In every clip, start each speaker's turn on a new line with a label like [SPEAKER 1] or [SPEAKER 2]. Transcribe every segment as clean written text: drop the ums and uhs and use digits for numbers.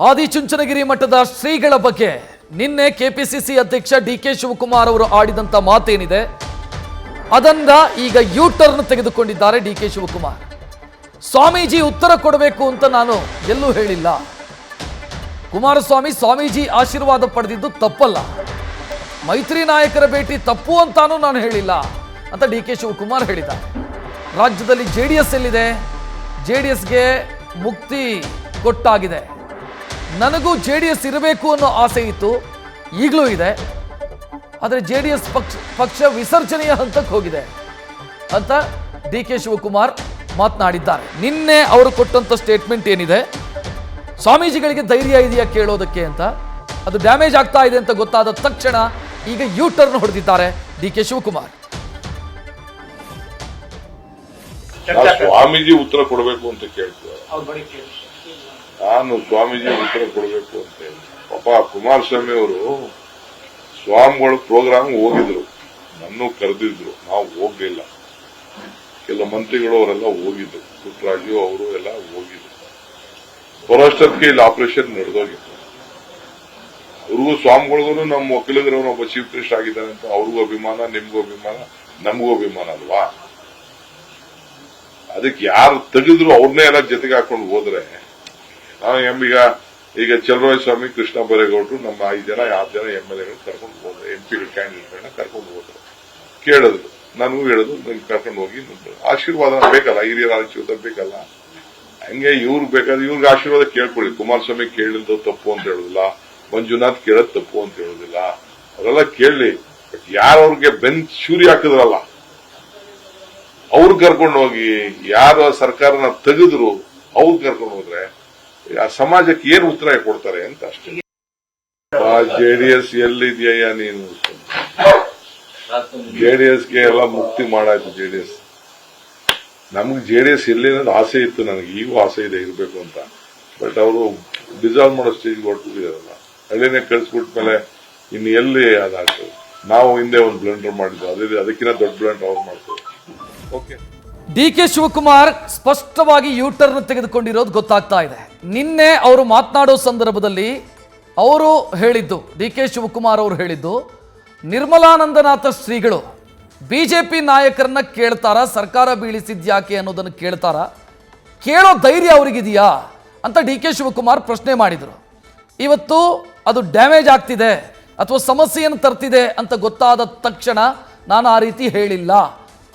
[SPEAKER 1] ಆದಿಚುಂಚನಗಿರಿ ಮಠದ ಶ್ರೀಗಳ ಬಗ್ಗೆ ನಿನ್ನೆ ಕೆಪಿಸಿಸಿ ಅಧ್ಯಕ್ಷ ಡಿಕೆ ಶಿವಕುಮಾರ್ ಅವರು ಆಡಿದಂತ ಮಾತೇನಿದೆ ಅದನ್ನ ಈಗ ಯೂ ಟರ್ನ್ ತೆಗೆದುಕೊಂಡಿದ್ದಾರೆ ಡಿಕೆ ಶಿವಕುಮಾರ್. ಸ್ವಾಮೀಜಿ ಉತ್ತರ ಕೊಡಬೇಕು ಅಂತ ನಾನು ಎಲ್ಲೂ ಹೇಳಿಲ್ಲ. ಕುಮಾರಸ್ವಾಮಿ ಸ್ವಾಮೀಜಿ ಆಶೀರ್ವಾದ ಪಡೆದಿದ್ದು ತಪ್ಪಲ್ಲ, ಮೈತ್ರಿ ನಾಯಕರ ಭೇಟಿ ತಪ್ಪು ಅಂತಾನೂ ನಾನು ಹೇಳಿಲ್ಲ ಅಂತ ಡಿಕೆ ಶಿವಕುಮಾರ್ ಹೇಳಿದ್ದಾರೆ. ರಾಜ್ಯದಲ್ಲಿ ಜೆಡಿಎಸ್ ಎಲ್ಲಿದೆ? ಜೆಡಿಎಸ್ಗೆ ಮುಕ್ತಿ ಕೊಟ್ಟಾಗಿದೆ. ನನಗೂ ಜೆಡಿಎಸ್ ಇರಬೇಕು ಅನ್ನೋ ಆಸೆ ಇತ್ತು, ಈಗಲೂ ಇದೆ. ಆದರೆ ಜೆಡಿಎಸ್ ಪಕ್ಷ ವಿಸರ್ಜನೆಯ ಹಂತಕ್ಕೆ ಹೋಗಿದೆ ಅಂತ ಡಿಕೆ ಶಿವಕುಮಾರ್ ಮಾತನಾಡಿದ್ದಾರೆ. ನಿನ್ನೆ ಅವರು ಕೊಟ್ಟಂತ ಸ್ಟೇಟ್ಮೆಂಟ್ ಏನಿದೆ, ಸ್ವಾಮೀಜಿಗಳಿಗೆ ಧೈರ್ಯ ಇದೆಯಾ ಕೇಳೋದಕ್ಕೆ ಅಂತ, ಅದು ಡ್ಯಾಮೇಜ್ ಆಗ್ತಾ ಇದೆ ಅಂತ ಗೊತ್ತಾದ ತಕ್ಷಣ ಈಗ ಯೂ ಟರ್ನ್ ಹೊಡೆದಿದ್ದಾರೆ ಡಿಕೆ ಶಿವಕುಮಾರ್.
[SPEAKER 2] ಸ್ವಾಮೀಜಿ ಉತ್ತರ ಕೊಡಬೇಕು ಅಂತ ಕೇಳ್ತಾರೆ. ನಾನು ಸ್ವಾಮೀಜಿ ಉತ್ತರ ಕೊಡಬೇಕು ಅಂತ ಹೇಳಿ ಪಾಪ ಕುಮಾರಸ್ವಾಮಿ ಅವರು ಸ್ವಾಮಿಗಳು ಪ್ರೋಗ್ರಾಮ್ ಹೋಗಿದ್ರು, ನನ್ನೂ ಕರೆದಿದ್ರು, ನಾವು ಹೋಗ್ಲಿಲ್ಲ. ಕೆಲ ಮಂತ್ರಿಗಳು ಅವರೆಲ್ಲ ಹೋಗಿದ್ರು, ಪುಟ್ಟರಾಜು ಅವರು ಎಲ್ಲ ಹೋಗಿದ್ರು. ಬರೋಷ್ಟಕ್ಕೆ ಇಲ್ಲಿ ಆಪರೇಷನ್ ನಡೆದೋಗಿತ್ತು. ಅವ್ರಿಗೂ ಸ್ವಾಮಿಗಳಿಗೂ ನಮ್ಮ ಒಕ್ಕಲಿಗರವನು ಒಬ್ಬ ಚೀಫ್ ಮಿನಿಸ್ಟರ್ ಆಗಿದ್ದಾನೆ ಅಂತ ಅವ್ರಿಗೂ ಅಭಿಮಾನ, ನಿಮ್ಗೂ ಅಭಿಮಾನ, ನಮಗೂ ಅಭಿಮಾನ ಅಲ್ವಾ? ಅದಕ್ಕೆ ಯಾರು ತೆಗೆದ್ರು ಅವ್ರನ್ನೇ ಎಲ್ಲ ಜೊತೆಗೆ ಹಾಕೊಂಡು ಹೋದ್ರೆ ನಾವು ಈಗ ಚಲರಾಯ ಸ್ವಾಮಿ, ಕೃಷ್ಣ ಬೈರೇಗೌಡರು, ನಮ್ಮ 5 ಜನ 6 ಜನ MLA ಕರ್ಕೊಂಡು ಹೋದ್ರು, MP ಕ್ಯಾಂಡಿಡೇಟ್ಗಳನ್ನ ಕರ್ಕೊಂಡು ಹೋದ್ರು. ಕೇಳಿದ್ರು, ನನಗೂ ಹೇಳಿದ್ರು, ನಂಗೆ ಕರ್ಕೊಂಡು ಹೋಗಿ ಆಶೀರ್ವಾದ ಬೇಕಲ್ಲ, ಹಿರಿಯರ ಆಶೀರ್ವಾದ ಬೇಕಲ್ಲ. ಹಂಗೆ ಇವ್ರು ಬೇಕಾದ್ರೆ ಇವ್ರಿಗೆ ಆಶೀರ್ವಾದ ಕೇಳ್ಕೊಳ್ಳಿ. ಕುಮಾರಸ್ವಾಮಿ ಕೇಳಿದ್ದು ತಪ್ಪು ಅಂತ ಹೇಳುದಿಲ್ಲ, ಮಂಜುನಾಥ್ ಕೇಳೋದು ತಪ್ಪು ಅಂತ ಹೇಳುದಿಲ್ಲ, ಅವರೆಲ್ಲ ಕೇಳಲಿ. ಬಟ್ ಯಾರವ್ರಿಗೆ ಬೆಂಚ್ ಶೂರಿ ಹಾಕಿದ್ರಲ್ಲ ಅವ್ರು ಕರ್ಕೊಂಡು ಹೋಗಿ, ಯಾರು ಸರ್ಕಾರನ ತೆಗೆದ್ರು ಅವ್ರು ಕರ್ಕೊಂಡು ಹೋದ್ರೆ ಆ ಸಮಾಜಕ್ಕೆ ಏನು ಉತ್ತರ ಕೊಡ್ತಾರೆ ಅಂತ ಅಷ್ಟೇ. ಜೆಡಿಎಸ್ ಎಲ್ಲಿದೆಯಯ್ಯ ನೀನು? ಜೆಡಿಎಸ್ಗೆ ಎಲ್ಲ ಮುಕ್ತಿ ಮಾಡಾಯ್ತು ಜೆಡಿಎಸ್. ನಮ್ಗೆ ಜೆಡಿಎಸ್ ಎಲ್ಲಿ ಅನ್ನೋದು ಆಸೆ ಇತ್ತು, ನನಗೆ ಈಗೂ ಆಸೆ ಇದೆ ಇರಬೇಕು ಅಂತ. ಬಟ್ ಅವರು ಡಿಸಾಲ್ವ್ ಮಾಡೋ ಸ್ಟೇಜ್ಗೆ ಹೊರಟಿದ್ದಾರಲ್ಲ, ಹಳ್ಳಿನೇ ಕಳಿಸ್ಬಿಟ್ಮೇಲೆ ಇನ್ನು ಎಲ್ಲಿ ಅದಾಗ್ತದೆ. ನಾವು ಹಿಂದೆ ಒಂದು ಬ್ಲಂಡರ್ ಮಾಡಿದ್ವಿ, ಅದಕ್ಕಿಂತ ದೊಡ್ಡ ಬ್ಲಂಡರ್ ಅವ್ರು ಮಾಡ್ತೇವೆ. ಓಕೆ,
[SPEAKER 1] ಡಿಕೆ ಶಿವಕುಮಾರ್ ಸ್ಪಷ್ಟವಾಗಿ ಯೂ ಟರ್ನ್ ತೆಗೆದುಕೊಂಡಿರೋದು ಗೊತ್ತಾಗ್ತಾ ಇದೆ. ನಿನ್ನೆ ಅವರು ಮಾತನಾಡೋ ಸಂದರ್ಭದಲ್ಲಿ ಅವರು ಹೇಳಿದ್ದು, ಡಿಕೆ ಶಿವಕುಮಾರ್ ಅವರು ಹೇಳಿದ್ದು, ನಿರ್ಮಲಾನಂದನಾಥ ಶ್ರೀಗಳು ಬಿಜೆಪಿ ನಾಯಕರನ್ನ ಕೇಳ್ತಾರ, ಸರ್ಕಾರ ಬೀಳಿಸಿದ್ಯಾಕೆ ಅನ್ನೋದನ್ನು ಕೇಳ್ತಾರ, ಕೇಳೋ ಧೈರ್ಯ ಅವರಿಗಿದೆಯಾ ಅಂತ ಡಿಕೆ ಶಿವಕುಮಾರ್ ಪ್ರಶ್ನೆ ಮಾಡಿದರು. ಇವತ್ತು ಅದು ಡ್ಯಾಮೇಜ್ ಆಗ್ತಿದೆ ಅಥವಾ ಸಮಸ್ಯೆಯನ್ನು ತರ್ತಿದೆ ಅಂತ ಗೊತ್ತಾದ ತಕ್ಷಣ ನಾನು ಆ ರೀತಿ ಹೇಳಿಲ್ಲ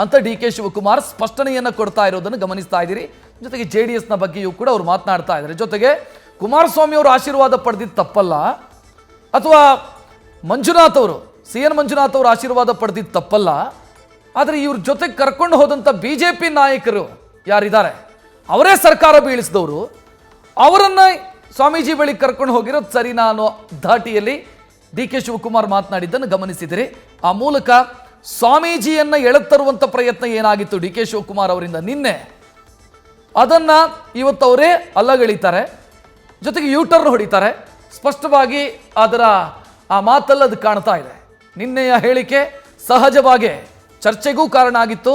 [SPEAKER 1] ಅಂತ ಡಿಕೆ ಶಿವಕುಮಾರ್ ಸ್ಪಷ್ಟನೆಯನ್ನು ಕೊಡ್ತಾ ಇರೋದನ್ನು ಗಮನಿಸ್ತಾ ಇದ್ದೀರಿ. ಜೊತೆಗೆ ಜೆಡಿಎಸ್ನ ಬಗ್ಗೆಯೂ ಕೂಡ ಅವರು ಮಾತನಾಡ್ತಾ ಇದ್ದಾರೆ. ಜೊತೆಗೆ ಕುಮಾರಸ್ವಾಮಿ ಅವರು ಆಶೀರ್ವಾದ ಪಡೆದಿದ್ದು ತಪ್ಪಲ್ಲ, ಅಥವಾ ಮಂಜುನಾಥ್ ಅವರು, CN ಮಂಜುನಾಥ್ ಅವರು ಆಶೀರ್ವಾದ ಪಡೆದಿದ್ದು ತಪ್ಪಲ್ಲ. ಆದರೆ ಇವ್ರ ಜೊತೆಗೆ ಕರ್ಕೊಂಡು ಹೋದಂಥ ಬಿಜೆಪಿ ನಾಯಕರು ಯಾರಿದ್ದಾರೆ, ಅವರೇ ಸರ್ಕಾರ ಬೀಳಿಸಿದವರು, ಅವರನ್ನ ಸ್ವಾಮೀಜಿ ಬಳಿ ಕರ್ಕೊಂಡು ಹೋಗಿರೋದು ಸರಿನಾ ಅನ್ನೋ ಧಾಟಿಯಲ್ಲಿ ಡಿಕೆ ಶಿವಕುಮಾರ್ ಮಾತನಾಡಿದ್ದನ್ನು ಗಮನಿಸಿದಿರಿ. ಆ ಮೂಲಕ ಸ್ವಾಮೀಜಿಯನ್ನ ಎಳೆತರುವಂತ ಪ್ರಯತ್ನ ಏನಾಗಿತ್ತು ಡಿಕೆ ಶಿವಕುಮಾರ್ ಅವರಿಂದ ನಿನ್ನೆ, ಅದನ್ನ ಇವತ್ತು ಅವರೇ ಅಲ್ಲಗಳಿತಾರೆ. ಜೊತೆಗೆ ಯೂ ಟರ್ನ್ ಹೊಡಿತಾರೆ. ಸ್ಪಷ್ಟವಾಗಿ ಅದರ ಆ ಮಾತಲ್ಲಿ ಅದು ಕಾಣ್ತಾ ಇದೆ. ನಿನ್ನೆಯ ಹೇಳಿಕೆ ಸಹಜವಾಗಿ ಚರ್ಚೆಗೂ ಕಾರಣ ಆಗಿತ್ತು,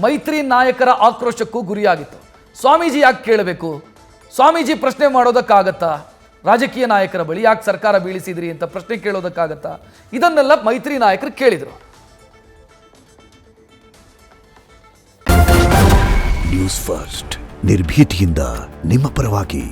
[SPEAKER 1] ಮೈತ್ರಿ ನಾಯಕರ ಆಕ್ರೋಶಕ್ಕೂ ಗುರಿಯಾಗಿತ್ತು. ಸ್ವಾಮೀಜಿ ಯಾಕೆ ಕೇಳಬೇಕು? ಸ್ವಾಮೀಜಿ ಪ್ರಶ್ನೆ ಮಾಡೋದಕ್ಕಾಗತ್ತಾ? ರಾಜಕೀಯ ನಾಯಕರ ಬಳಿ ಯಾಕೆ ಸರ್ಕಾರ ಬೀಳಿಸಿದ್ರಿ ಅಂತ ಪ್ರಶ್ನೆ ಕೇಳೋದಕ್ಕಾಗತ್ತಾ? ಇದನ್ನೆಲ್ಲ ಮೈತ್ರಿ ನಾಯಕರು ಕೇಳಿದರು.
[SPEAKER 3] ನ್ಯೂಸ್ ಫಸ್ಟ್, ನಿರ್ಭೀತಿಯಿಂದ ನಿಮ್ಮ ಪರವಾಗಿ.